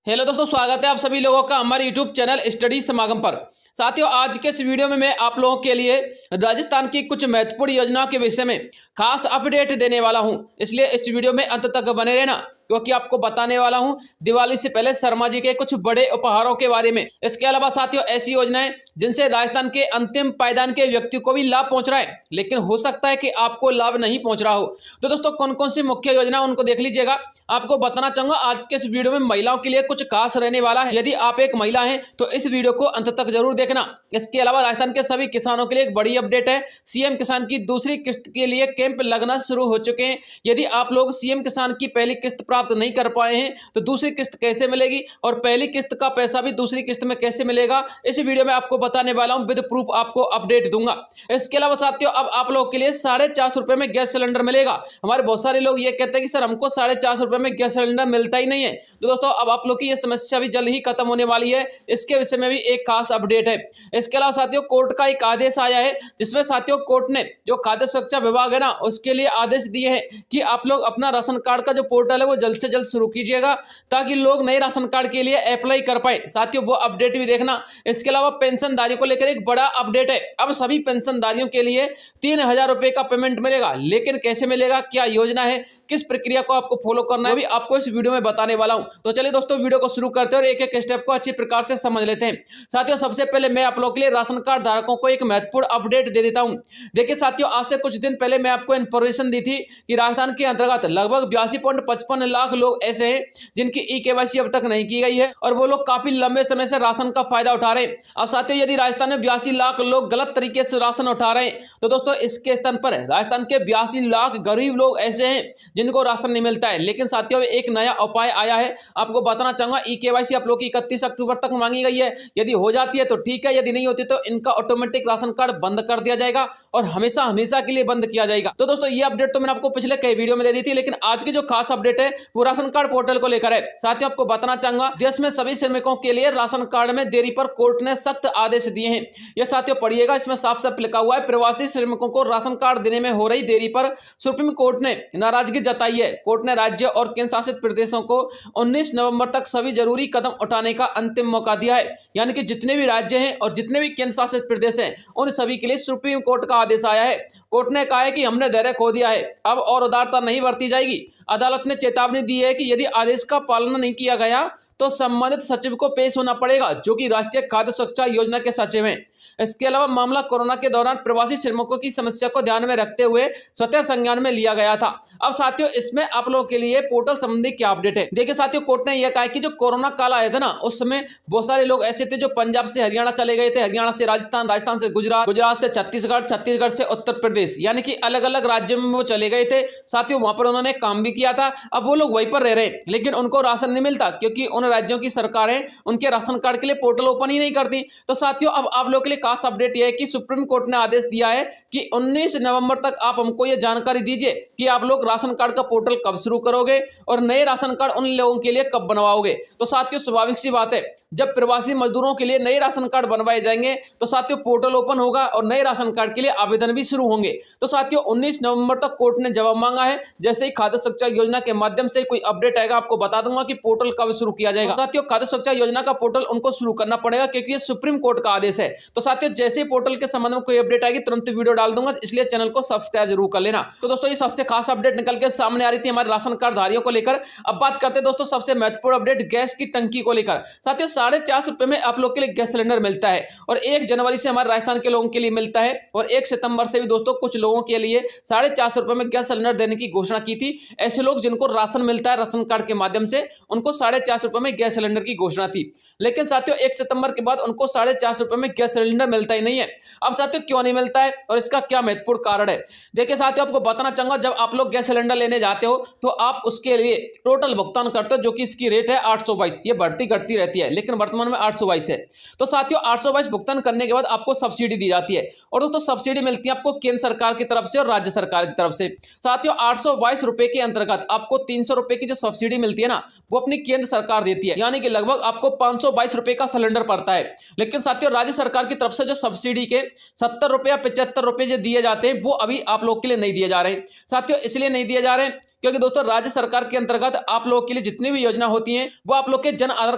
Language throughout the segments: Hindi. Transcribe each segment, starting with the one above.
हेलो दोस्तों, स्वागत है आप सभी लोगों का हमारे यूट्यूब चैनल स्टडी समागम पर। साथियों, आज के इस वीडियो में मैं आप लोगों के लिए राजस्थान की कुछ महत्वपूर्ण योजनाओं के विषय में खास अपडेट देने वाला हूं, इसलिए इस वीडियो में अंत तक बने रहना, क्योंकि आपको बताने वाला हूं दिवाली से पहले शर्मा जी के कुछ बड़े उपहारों के बारे में। इसके अलावा साथियों, ऐसी योजनाएं जिनसे राजस्थान के अंतिम पायदान के व्यक्ति को भी लाभ पहुंच रहा है, लेकिन हो सकता है कि आपको लाभ नहीं पहुंच रहा हो। तो दोस्तों, कौन कौन सी मुख्य योजना उनको देख लीजिएगा। आपको बताना चाहूंगा आज के इस वीडियो में महिलाओं के लिए कुछ खास रहने वाला है। यदि आप एक महिला हैं तो इस वीडियो को अंत तक जरूर देखना। इसके अलावा राजस्थान के सभी किसानों के लिए एक बड़ी अपडेट है। सीएम किसान की दूसरी किस्त के लिए कैंप लगना शुरू हो चुके हैं। यदि आप लोग सीएम किसान की पहली किस्त प्राप्त नहीं कर पाए हैं तो दूसरी किस्त कैसे मिलेगी और पहली किस्त का पैसा भी दूसरी किस्त में कैसे मिलेगा, इस वीडियो में आपको बताने वाला हूं। विद प्रूफ आपको अपडेट दूंगा। इसके अलावा साथियों, अब आप लोगों के लिए 450 रुपए में गैस सिलेंडर मिलेगा। हमारे बहुत सारे लोग ये कहते हैं कि सर हमको 450 रुपए में गैस सिलेंडर मिलता ही नहीं है। तो दोस्तों, अब आप लोग की ये समस्या भी जल्द ही खत्म होने वाली है। इसके विषय में भी एक खास अपडेट है। इसके अलावा साथियों, कोर्ट का एक आदेश आया है, जिसमें साथियों कोर्ट ने जो खाद्य सुरक्षा विभाग है ना, उसके लिए आदेश दिए हैं कि आप लोग अपना राशन कार्ड का जो पोर्टल है वो जल्द से जल्द शुरू कीजिएगा, ताकि लोग नए राशन कार्ड के लिए अप्लाई कर पाए। साथियों, वो अपडेट भी देखना। इसके अलावा पेंशनधारियों को लेकर एक बड़ा अपडेट है। अब सभी पेंशनधारियों के लिए 3000 रुपए का पेमेंट मिलेगा, लेकिन कैसे मिलेगा, क्या योजना है, किस प्रक्रिया को आपको फॉलो करना है, वो भी आपको इस वीडियो में बताने वाला हूं। तो चलिए दोस्तों, वीडियो को शुरू करते हैं और एक एक स्टेप को अच्छी प्रकार से समझ लेते हैं। साथियों, सबसे पहले मैं आप लोगों के लिए राशन कार्ड धारकों को एक महत्वपूर्ण अपडेट दे देता हूं। देखिए साथियों, आज से कुछ दिन पहले मैं आपको इन्फॉर्मेशन दी थी कि राजस्थान के अंतर्गत लगभग 82.55 लाख लोग ऐसे हैं जिनकी ई-केवाईसी अब तक नहीं की गई है, और वो लोग काफी लंबे समय से राशन का फायदा उठा रहे हैं। अब साथियों, यदि राजस्थान में 82 लाख लोग गलत तरीके से राशन उठा रहे हैं, तो दोस्तों इसके स्थान पर राजस्थान के 82 लाख गरीब लोग ऐसे हैं जिनको राशन नहीं मिलता है। लेकिन साथियों, एक नया उपाय आया है, आपको बताना चाहूंगा। ई-केवाईसी आप लोग की 31 अक्टूबर तक मांगी गई है। यदि हो जाती है तो ठीक है, यदि नहीं होती तो इनका ऑटोमेटिक राशन कार्ड बंद कर दिया जाएगा और हमेशा हमेशा के लिए बंद किया जाएगा। तो दोस्तों, ये अपडेट तो मैंने आपको पिछले कई वीडियो में दे दी थी, लेकिन आज की जो खास अपडेट है वो राशन कार्ड पोर्टल को लेकर है। साथियों, आपको बताना चाहूंगा, देश में सभी श्रमिकों के लिए राशन कार्ड में देरी पर कोर्ट ने सख्त आदेश दिए हैं। यह साथियों पढ़िएगा, इसमें साफ साफ लिखा हुआ है, प्रवासी श्रमिकों को राशन कार्ड देने में हो रही देरी पर सुप्रीम कोर्ट ने नाराजगी जताई है। कोर्ट ने राज्य और केंद्र शासित प्रदेशों को 19 नवंबर तक सभी जरूरी कदम उठाने का अंतिम मौका दिया है। यानी कि जितने भी राज्य हैं और जितने भी केंद्र शासित प्रदेश हैं, उन सभी के लिए सुप्रीम कोर्ट का आदेश आया है। कोर्ट ने कहा है कि हमने धैर्य खो दिया है, अब और उदारता नहीं बरती जाएगी। अदालत ने चेतावनी दी है कि यदि आदेश का पालन नहीं किया गया तो संबंधित सचिव को पेश होना पड़ेगा, जो कि राष्ट्रीय खाद्य सुरक्षा योजना के सचिव हैं। इसके अलावा मामला कोरोना के दौरान प्रवासी श्रमिकों की समस्या को ध्यान में रखते हुए स्वतः संज्ञान में लिया गया था। अब साथियों, इसमें आप लोगों के लिए पोर्टल संबंधी क्या अपडेट है। देखिए साथियों, कोर्ट ने यह कहा कि जो कोरोना काल आया था ना, उस समय बहुत सारे लोग ऐसे थे जो पंजाब से हरियाणा चले गए थे, हरियाणा से राजस्थान, राजस्थान से गुजरात, गुजरात से छत्तीसगढ़, छत्तीसगढ़ से उत्तर प्रदेश, यानी कि अलग अलग राज्यों में वो चले गए थे। साथियों, वहां पर उन्होंने काम भी किया था। अब वो लोग वहीं पर रह रहे, लेकिन उनको राशन नहीं मिलता, क्योंकि उन राज्यों की सरकारें उनके राशन कार्ड के लिए पोर्टल ओपन ही नहीं करती। तो साथियों, अब आप लोग के लिए खास अपडेट यह है कि सुप्रीम कोर्ट ने आदेश दिया है कि 19 नवंबर तक आप हमको यह जानकारी दीजिए कि आप लोग राशन कार्ड का पोर्टल कब शुरू करोगे और नए राशन कार्ड उन लोगों के लिए कब बनवाओगे। तो साथियों, स्वाभाविक सी बात है, जब प्रवासी मजदूरों के लिए नए राशन कार्ड बनवाए जाएंगे तो साथियों पोर्टल ओपन होगा और नए राशन कार्ड के लिए आवेदन भी शुरू होंगे। तो साथियों, 19 नवंबर तक कोर्ट ने जवाब मांगा है। जैसे ही खाद्य सुरक्षा योजना के माध्यम से कोई अपडेट आएगा, आपको बता दूंगा कि पोर्टल कब शुरू किया जाएगा। साथियों, खाद्य सुरक्षा योजना का पोर्टल उनको शुरू करना पड़ेगा, क्योंकि ये सुप्रीम कोर्ट का आदेश है। तो साथियों, जैसे ही पोर्टल के संबंध में कोई अपडेट आएगी तुरंत वीडियो डाल दूंगा, इसलिए चैनल को सब्सक्राइब जरूर कर लेना। तो दोस्तों, ये सबसे खास अपडेट निकल के सामने आ रही थी हमारे राशन कार्ड धारियों को लेकर। अब बात करते हैं दोस्तों सबसे महत्वपूर्ण अपडेट गैस की टंकी को लेकर। साथियों, 450 रुपए में आप लोग के लिए गैस सिलेंडर मिलता है और 1 जनवरी से हमारे राजस्थान के लोगों के लिए मिलता है, और 1 सितंबर से भी दोस्तों कुछ लोगों के लिए 450 रुपए में गैस सिलेंडर देने की घोषणा की थी। ऐसे लोग जिनको राशन मिलता है राशन कार्ड के माध्यम से, उनको 450 रुपए में गैस सिलेंडर की घोषणा थी। लेकिन साथियों, 1 सितंबर के बाद उनको 450 रुपए में गैस सिलेंडर मिलता ही नहीं है। अब साथियों, क्यों नहीं मिलता है और इसका क्या महत्वपूर्ण कारण है। देखिए साथियों, आपको बताना चाहूंगा, जब आप लोग गैस सिलेंडर लेने जाते हो तो आप उसके लिए टोटल भुगतान करते हो, जो कि इसकी रेट है 822। ये बढ़ती घटती रहती है, लेकिन वर्तमान में 822 है। तो साथियों, 822 भुगतान करने के बाद आपको सब्सिडी दी जाती है, और दोस्तों सब्सिडी मिलती है आपको केंद्र सरकार की तरफ से और राज्य सरकार की तरफ से। साथियों, 822 रुपए के अंतर्गत आपको 300 रुपए की जो सब्सिडी मिलती है ना, वो अपनी केंद्र सरकार देती है, यानी कि लगभग आपको 522 रुपए का सिलेंडर पड़ता है। लेकिन साथियों, राज्य सरकार की तरफ से जो सब्सिडी के 70 रुपए या 75 रुपए जो दिए जाते हैं, वो अभी आप लोग के लिए नहीं दिए जा रहे। साथियों, इसलिए नहीं दिए जा रहे क्योंकि दोस्तों राज्य सरकार के अंतर्गत आप लोगों के लिए जितनी भी योजना होती हैं वो आप लोग के जन आधार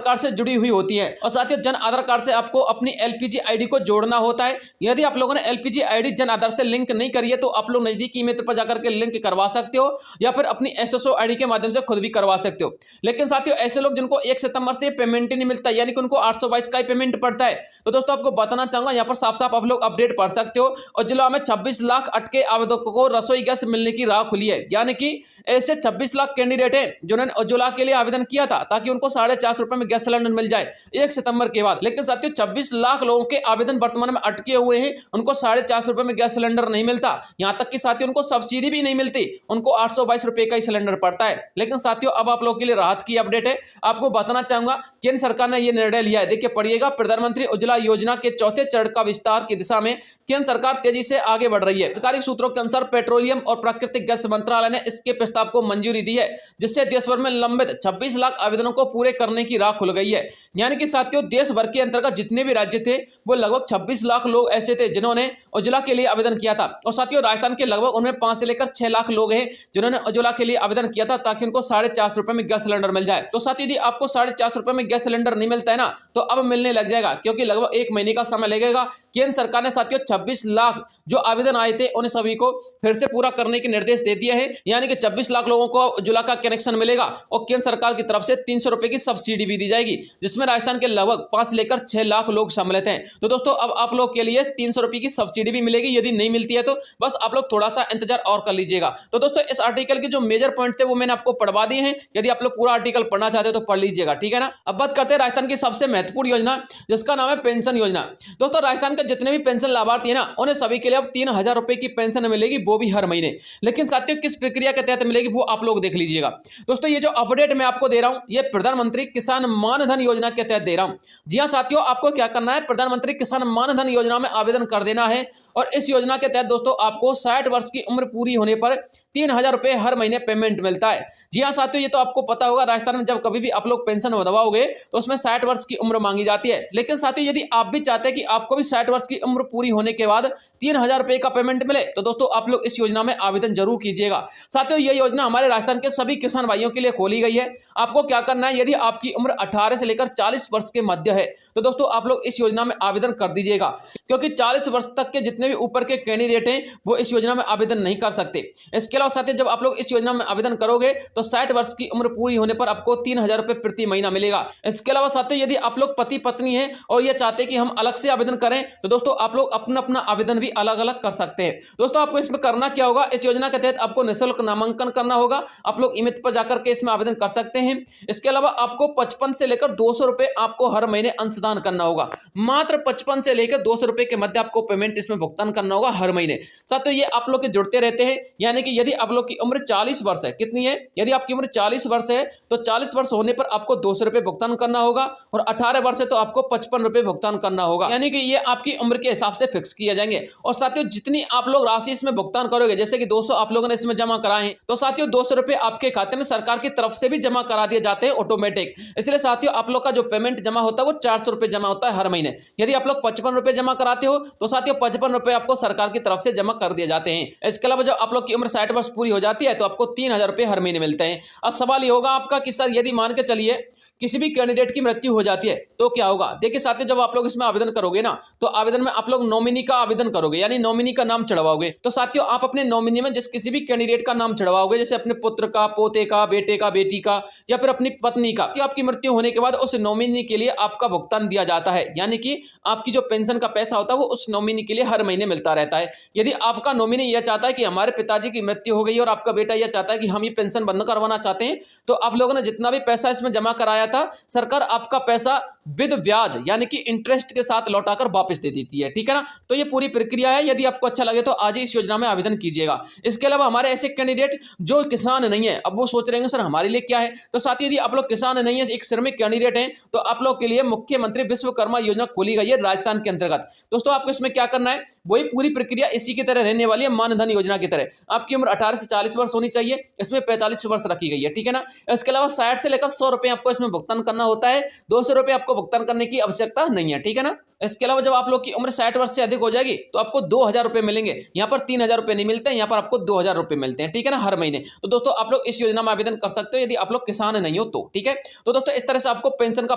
कार्ड से जुड़ी हुई होती है। और साथियों जन आधार कार्ड से आपको अपनी एलपीजी आईडी को जोड़ना होता है। यदि आप लोगों ने एलपीजी आईडी जन आधार से लिंक नहीं करी है तो आप लोग नजदीकी मित्र पर जाकर के लिंक करवा सकते हो या फिर अपनी एसएसओ आईडी के माध्यम से खुद भी करवा सकते हो। लेकिन साथियों ऐसे लोग जिनको 1 सितंबर से पेमेंट ही नहीं मिलता, यानी कि उनको 822 का ही पेमेंट पड़ता है, तो दोस्तों आपको बताना चाहूंगा यहाँ पर साफ साफ आप लोग अपडेट पढ़ सकते हो। और जिला में 26 लाख अटके आवेदकों को रसोई गैस मिलने की राह खुली है, यानी कि ऐसे 26 लाख कैंडिडेट हैं जिन्होंने उज्ज्वला के लिए आवेदन किया था ताकि उनको 450 रुपए में गैस सिलेंडर मिल जाए 1 सितंबर के बाद। लेकिन साथियों 26 लाख लोगों के आवेदन वर्तमान में अटके हुए हैं, उनको 450 रुपए में गैस सिलेंडर नहीं मिलता। यहां तक कि साथियों उनको सब्सिडी भी नहीं मिलती, उनको 822 रुपए का ही सिलेंडर पड़ता है। लेकिन साथियों अब आप लोगों के लिए राहत की अपडेट है, आपको बताना चाहूंगा केंद्र सरकार ने यह निर्णय लिया है। देखिए पढ़िएगा, प्रधानमंत्री उज्ज्वला योजना के चौथे चरण का विस्तार की दिशा में केंद्र सरकार तेजी से आगे बढ़ रही है। आधिकारिक सूत्रों के अनुसार पेट्रोलियम और प्राकृतिक गैस मंत्रालय ने इसके प्रस्ताव को मंजूरी दी है, जिससे देश भर में लंबित 26 लाख आवेदनों को पूरे करने की राह खुल गई है। यानी कि साथियों देश भर के अंतर्गत जितने भी राज्य थे वो लगभग 26 लाख लोग ऐसे थे जिन्होंने उज्ज्वला के लिए आवेदन किया था। और साथियों राजस्थान के लगभग उनमें 5 से लेकर 6 लाख लोग हैं जिन्होंने उज्ज्वला के लिए आवेदन किया था ताकि उनको 450 रुपए में गैस सिलेंडर मिल जाए। तो साथियों यदि आपको 450 रुपए में गैस सिलेंडर नहीं मिलता है ना तो अब मिलने लग जाएगा, क्योंकि लगभग 1 महीने का समय लगेगा। केंद्र सरकार ने साथियों 26 लाख जो आवेदन आए थे उन सभी को फिर से पूरा करने के निर्देश दे दिए हैं, यानी कि 26 लाख लोगों को उज्ज्वला का कनेक्शन मिलेगा और केंद्र सरकार की तरफ से 300 रुपए की सब्सिडी भी दी जाएगी, जिसमें राजस्थान के लगभग 5 से लेकर 6 लाख लोग सम्मिलित हैं। तो दोस्तों अब आप लोग के लिए 300 रुपए की सब्सिडी भी मिलेगी। यदि नहीं मिलती है तो बस आप लोग थोड़ा सा इंतजार और कर लीजिएगा। तो दोस्तों इस आर्टिकल के जो मेजर पॉइंट थे वो मैंने आपको पढ़वा दिए हैं, यदि आप लोग पूरा आर्टिकल पढ़ना चाहते हो तो पढ़ लीजिएगा, ठीक है ना। अब बात करते हैं राजस्थान की सबसे महत्वपूर्ण योजना जिसका नाम है पेंशन योजना। दोस्तों राजस्थान के जितने भी पेंशन लाभार्थी है ना उन्हें सभी के लिए अब 3000 रुपए की पेंशन मिलेगी, वो भी हर महीने। लेकिन साथियों किस प्रक्रिया के तहत मिलेगी वो आप लोग देख लीजिएगा। दोस्तों ये जो अपडेट मैं आपको दे रहा हूं ये प्रधानमंत्री किसान मान धन योजना के तहत दे रहा हूं। जी हां साथियों, आपको क्या करना है, प्रधानमंत्री किसान मान धन योजना में आवेदन कर देना है। और इस योजना के तहत दोस्तों आपको 60 वर्ष की उम्र पूरी होने पर 3000 रुपए हर महीने पेमेंट मिलता है। जी हाँ साथियों, ये तो आपको पता होगा, राजस्थान में जब कभी भी आप लोग पेंशन बनवाओगे तो उसमें 60 वर्ष की उम्र मांगी जाती है। लेकिन साथियों यदि आप भी चाहते हैं कि आपको भी 60 वर्ष की उम्र पूरी होने के बाद 3000 रुपए का पेमेंट मिले तो दोस्तों आप लोग इस योजना में आवेदन जरूर कीजिएगा। साथियों ये योजना हमारे राजस्थान के सभी किसान भाइयों के लिए खोली गई है। आपको क्या करना है, यदि आपकी उम्र 18 से लेकर 40 वर्ष के मध्य है तो दोस्तों आप लोग इस योजना में आवेदन कर दीजिएगा, क्योंकि 40 वर्ष तक के जितने भी ऊपर के कैंडिडेट हैं वो इस योजना में आवेदन नहीं कर सकते। इसके अलावा साथियों जब आप लोग इस योजना में आवेदन करोगे तो 60 वर्ष की उम्र पूरी होने पर आपको 3000 रुपए प्रति महीना मिलेगा। इसके अलावा साथियों यदि आप लोग पति पत्नी हैं और ये चाहते हैं कि हम अलग से आवेदन करें तो दोस्तों आप लोग अपना अपना आवेदन भी अलग अलग कर सकते हैं। दोस्तों आपको इसमें करना क्या होगा, इस योजना के तहत आपको निःशुल्क नामांकन करना होगा। आप लोग ईमेल पर जाकर के इसमें आवेदन कर सकते हैं। इसके अलावा आपको 55 से लेकर 200 रुपए आपको हर महीने अंशदान करना होगा। मात्र 55 से लेकर 200 रुपए के मध्य आपको पेमेंट इसमें भुगतान करना होगा हर महीने। साथियों ये आप लोग के जुड़ते रहते हैं, यानी कि यदि आप लोग की उम्र 40 वर्ष है, कितनी है, यदि आपकी उम्र 40 वर्ष है तो 40 वर्ष होने पर आपको 200 रुपए भुगतान करना होगा और 18 वर्ष है तो आपको 55 रुपए भुगतान करना होगा, यानी कि ये आपकी उम्र के हिसाब से फिक्स किए जाएंगे। और साथियों जितनी आप लोग राशि इसमें भुगतान करोगे, जैसे कि 200 आप लोगों ने इसमें जमा कराए हैं तो साथियों 200 रुपए आपके खाते में सरकार की तरफ से भी जमा करा दिए जाते हैं ऑटोमेटिक। इसलिए साथियों आप लोग का जो पेमेंट जमा होता है वो 400 रुपए जमा होता है हर महीने। यदि आप लोग 55 रुपए जमा कराते हो तो साथियों 55 रुपए आपको सरकार की तरफ से जमा कर दिए जाते हैं। इसके अलावा जब आप लोग की उम्र 60 वर्ष पूरी हो जाती है तो आपको 3000 रुपए हर महीने मिलते हैं। अब सवाल ये होगा आपका कि सर यदि मान के चलिए किसी भी कैंडिडेट की मृत्यु हो जाती है तो क्या होगा। देखिए साथियों जब आप लोग इसमें आवेदन करोगे ना तो आवेदन में आप लोग नॉमिनी का आवेदन करोगे, यानी नॉमिनी का नाम चढ़वाओगे। तो साथियों आप अपने नॉमिनी में जिस किसी भी कैंडिडेट का नाम चढ़वाओगे, जैसे अपने पुत्र का, पोते का, बेटे का, बेटी का या फिर अपनी पत्नी का, तो आपकी मृत्यु होने के बाद उस नॉमिनी के लिए आपका भुगतान दिया जाता है, यानी कि आपकी जो पेंशन का पैसा होता है वो उस नॉमिनी के लिए हर महीने मिलता रहता है। यदि आपका नॉमिनी यह चाहता है कि हमारे पिताजी की मृत्यु हो गई और आपका बेटा यह चाहता है कि हम ये पेंशन बंद करवाना चाहते हैं तो आप लोगों ने जितना भी पैसा इसमें जमा कराया था सरकार आपका पैसा विद ब्याज यानी कि इंटरेस्ट के साथ लौटाकर वापस दे देती है, ठीक है ना। तो ये पूरी प्रक्रिया है। यदि आपको अच्छा लगे तो आज ही इस योजना में आवेदन कीजिएगा। इसके अलावा हमारे ऐसे कैंडिडेट जो किसान नहीं है, अब वो सोच रहे हैं सर हमारे लिए क्या है, तो साथ ही यदि आप लोग किसान नहीं है, एक श्रमिक कैंडिडेट हैं, तो आप लोग के लिए मुख्यमंत्री विश्वकर्मा योजना खोली गई है राजस्थान के अंतर्गत। दोस्तों आपको इसमें क्या करना है, वही पूरी प्रक्रिया इसी की तरह रहने वाली है, मानधन योजना की तरह। आपकी उम्र 18 से 40 वर्ष होनी चाहिए, इसमें 45 वर्ष रखी गई है, ठीक है ना। इसके अलावा 60 से लेकर 100 रुपए आपको इसमें भुगतान करना होता है, 200 रुपए आपको भुगतान करने की आवश्यकता नहीं है, ठीक है ना। इसके अलावा जब आप लोग की उम्र 60 वर्ष से अधिक हो जाएगी तो आपको 2,000 रुपये मिलेंगे। यहाँ पर 3,000 रुपये नहीं मिलते हैं, यहाँ पर आपको 2,000 रुपये मिलते हैं, ठीक है ना, हर महीने। तो दोस्तों आप लोग इस योजना में आवेदन कर सकते हो यदि आप लोग किसान नहीं हो तो, ठीक है। तो दोस्तों इस तरह से आपको पेंशन का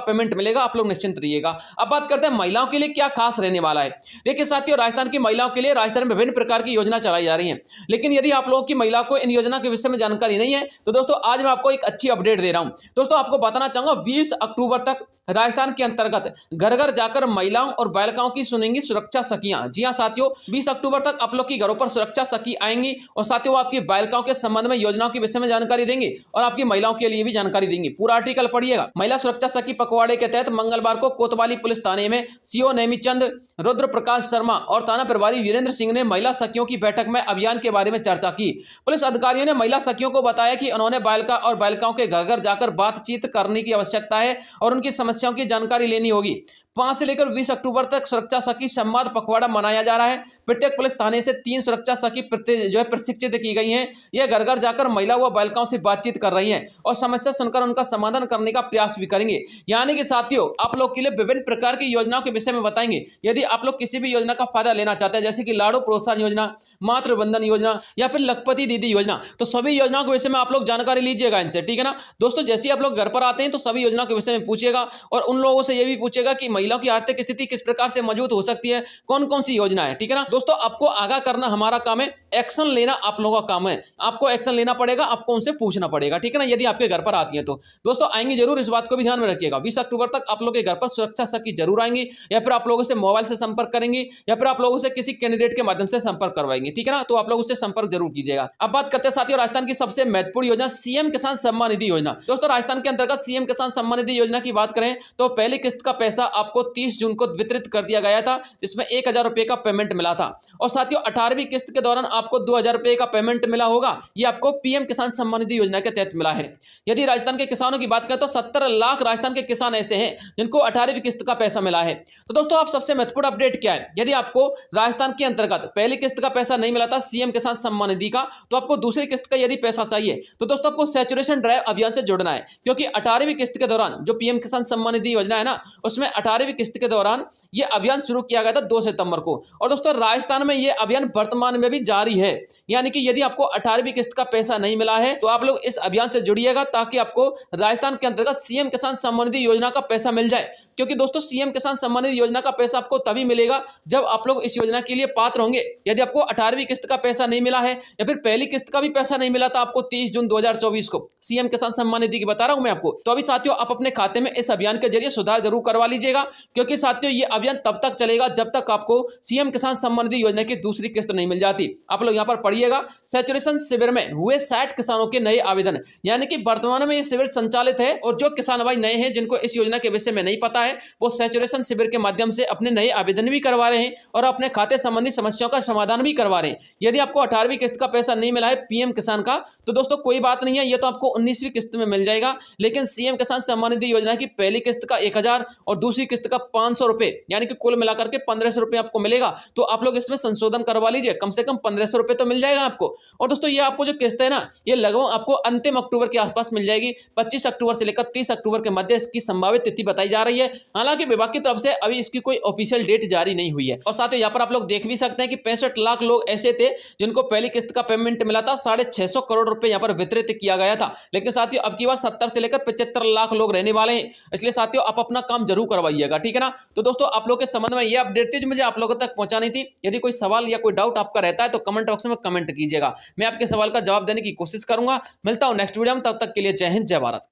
पेमेंट मिलेगा, आप लोग निश्चिंत रहिएगा। अब बात करते हैं महिलाओं के लिए क्या खास रहने वाला है। देखिए साथियों, राजस्थान की महिलाओं के लिए राजस्थान में विभिन्न प्रकार की योजना चलाई जा रही है, लेकिन यदि आप लोगों की महिला को इन योजना के विषय में जानकारी नहीं है तो दोस्तों आज मैं आपको एक अच्छी अपडेट दे रहा हूं। दोस्तों आपको बताना चाहूंगा 20 अक्टूबर तक राजस्थान के अंतर्गत घर घर जाकर महिलाओं और बालिकाओं की सुनेंगी सुरक्षा सखियां। जी हां साथियों, 20 अक्टूबर तक आप लोग की घरों पर सुरक्षा सखी आएंगी और साथियों वो आपकी बालिकाओं के संबंध में योजनाओं के विषय में जानकारी देंगी और आपकी महिलाओं के लिए भी जानकारी देंगी। पूरा आर्टिकल पढ़िएगा। महिला सुरक्षा सखी पखवाड़े के तहत मंगलवार को कोतवाली पुलिस थाने में सीओ नेमीचंद, रुद्र प्रकाश शर्मा और थाना प्रभारी वीरेंद्र सिंह ने महिला सखियों की बैठक में अभियान के बारे में चर्चा की। पुलिस अधिकारियों ने महिला सखियों को बताया कि उन्होंने बालिकाओं के घर घर जाकर बातचीत करने की आवश्यकता है और उनकी समस्याओं की जानकारी लेनी होगी। 5 से लेकर 20 अक्टूबर तक सुरक्षा सखी संवाद पखवाड़ा मनाया जा रहा है। प्रत्येक पुलिस थाने से 3 सुरक्षा सखी प्रशिक्षित की गई हैं। यह घर घर जाकर महिला व बालिकाओं से बातचीत कर रही हैं और समस्या सुनकर उनका समाधान करने का प्रयास भी करेंगे। यानी कि साथियों आप लोग के लिए विभिन्न प्रकार की योजनाओं के विषय में बताएंगे। यदि आप लोग किसी भी योजना का फायदा लेना चाहते हैं, जैसे कि लाड़ू प्रोत्साहन योजना, मातृ बंधन योजना या फिर लखपति दीदी योजना, तो सभी योजनाओं के विषय में आप लोग जानकारी लीजिएगा इनसे, ठीक है ना। दोस्तों जैसे आप लोग घर पर आते हैं तो सभी योजनाओं के विषय में पूछिएगा और उन लोगों से यह भी पूछेगा कि महिलाओं की आर्थिक स्थिति किस प्रकार से मजबूत हो सकती है, कौन कौन सी योजना है, ठीक है ना। दोस्तों आपको आगाह करना हमारा काम है, एक्शन लेना आप लोगों का काम है। आपको एक्शन लेना पड़ेगा, आपको उनसे पूछना पड़ेगा, ठीक है ना, यदि आपके घर पर आती है तो। दोस्तों आएंगे जरूर, इस बात को भी ध्यान में रखिएगा। 20 अक्टूबर तक आप लोगों के घर पर सुरक्षा सखी जरूर आएंगी या फिर आप लोगों से मोबाइल से संपर्क करेंगे या फिर आप लोगों से किसी कैंडिडेट के माध्यम से संपर्क करवाएंगे, ठीक है ना। तो आप लोग उससे संपर्क जरूर कीजिएगा। अब बात करते हैं साथियों राजस्थान की सबसे महत्वपूर्ण योजना सीएम किसान सम्मान निधि योजना। दोस्तों राजस्थान के अंतर्गत सीएम किसान सम्मान निधि योजना की बात करें तो पहली किस्त का पैसा आपको 30 जून को वितरित कर दिया गया था, जिसमें 1,000 रुपए का पेमेंट मिला था। और साथियों 18वीं किस्त के दौरान आपको 2,000 रुपए का पेमेंट मिला होगा। ये आपको पीएम किसान सम्मान निधि योजना के तहत मिला है। यदि राजस्थान के किसानों की बात करें तो 70 लाख राजस्थान के किसान ऐसे हैं जिनको 18वीं किस्त का पैसा मिला है। तो दोस्तों आप सबसे महत्वपूर्ण अपडेट क्या है, यदि आपको राजस्थान के अंतर्गत पहली किस्त का पैसा नहीं मिला था सीएम किसान सम्मान निधि का, तो आपको दूसरी किस्त का यदि पैसा चाहिए तो दोस्तों आपको सैचुरेशन ड्राइव अभियान से जुड़ना है, क्योंकि 18वीं किस्त के दौरान जो पीएम किसान सम्मान निधि योजना है ना, उसमें 18वीं किस्त के दौरान ये अभियान शुरू किया गया था 2 सितंबर को। और दोस्तों राजस्थान में ये अभियान वर्तमान में भी जारी है। यानी कि यदि आपको 18वीं किस्त का पैसा नहीं मिला है तो आप लोग इस अभियान से जुड़िएगा ताकि आपको राजस्थान के अंतर्गत सीएम किसान सम्मान निधि योजना का पैसा मिल जाए। क्योंकि दोस्तों सीएम किसान सम्मान निधि योजना का पैसा आपको तभी मिलेगा जब आप लोग इस योजना के लिए पात्र होंगे। यदि आपको 18वीं किस्त का पैसा नहीं मिला है या फिर पहली किस्त का भी पैसा नहीं मिला था आपको 30 जून 2024 को सीएम किसान सम्मान निधि की बता रहा हूं मैं आपको, तो अभी साथियों आप अपने खाते में इस अभियान के जरिए सुधार जरूर करवा लीजिएगा। क्योंकि साथियों ये अभियान तब तक चलेगा जब तक आपको सीएम किसान सम्मान निधि योजना की दूसरी किस्त नहीं मिल जाती। आप लोग यहाँ पर पढ़िएगा, सैचुरेशन शिविर में हुए 60 किसानों के नए आवेदन, यानी कि वर्तमान में ये शिविर संचालित है और जो किसान भाई नए हैं जिनको इस योजना के विषय में नहीं पता है वो सैचुरेशन शिविर के माध्यम से अपने नए आवेदन भी करवा रहे हैं और अपने खाते संबंधी समस्याओं का समाधान भी करवा रहे हैं। यदि आपको 18वीं किस्त का पैसा नहीं मिला है पीएम किसान का तो दोस्तों कोई बात नहीं है, ये तो आपको 19वीं किस्त में मिल जाएगा। लेकिन सीएम किसान सम्मान निधि योजना की पहली किस्त का 1,000 और दूसरी किस्त का 500 रुपए, यानी कि कुल मिलाकर के 1,500 रुपए आपको मिलेगा। तो आप लोग इसमें संशोधन करवा लीजिए, कम से कम 1,500 रुपए तो मिल जाएगा आपको। और दोस्तों ये आपको जो किस्त है ना, ये लगभग आपको अंतिम अक्टूबर के आसपास मिल जाएगी। 25 अक्टूबर से लेकर 30 अक्टूबर के मध्य इसकी संभावित तिथि बताई जा रही है। हालांकि विभाग की तरफ से अभी इसकी कोई ऑफिशियल डेट जारी नहीं हुई है। और साथ ही यहाँ पर आप लोग देख भी सकते हैं कि 65 लाख लोग ऐसे थे जिनको पहली किस्त का पेमेंट मिला था, 650 करोड़ रुपए यहाँ पर वितरित किया गया था। लेकिन साथियों अब की बार 70 से लेकर 75 लाख लोग रहने वाले हैं, इसलिए साथियों आप अपना काम जरूर करवाइएगा, ठीक है ना। तो दोस्तों आप लोग के संबंध में ये अपडेट थी जो मुझे आप लोगों तक पहुंचानी थी। यदि कोई सवाल या कोई डाउट आपका रहता है तो कमेंट बॉक्स में कमेंट कीजिएगा, मैं आपके सवाल का जवाब देने की कोशिश करूंगा। मिलता हूं नेक्स्ट वीडियो में, तब तक के लिए जय हिंद जय भारत।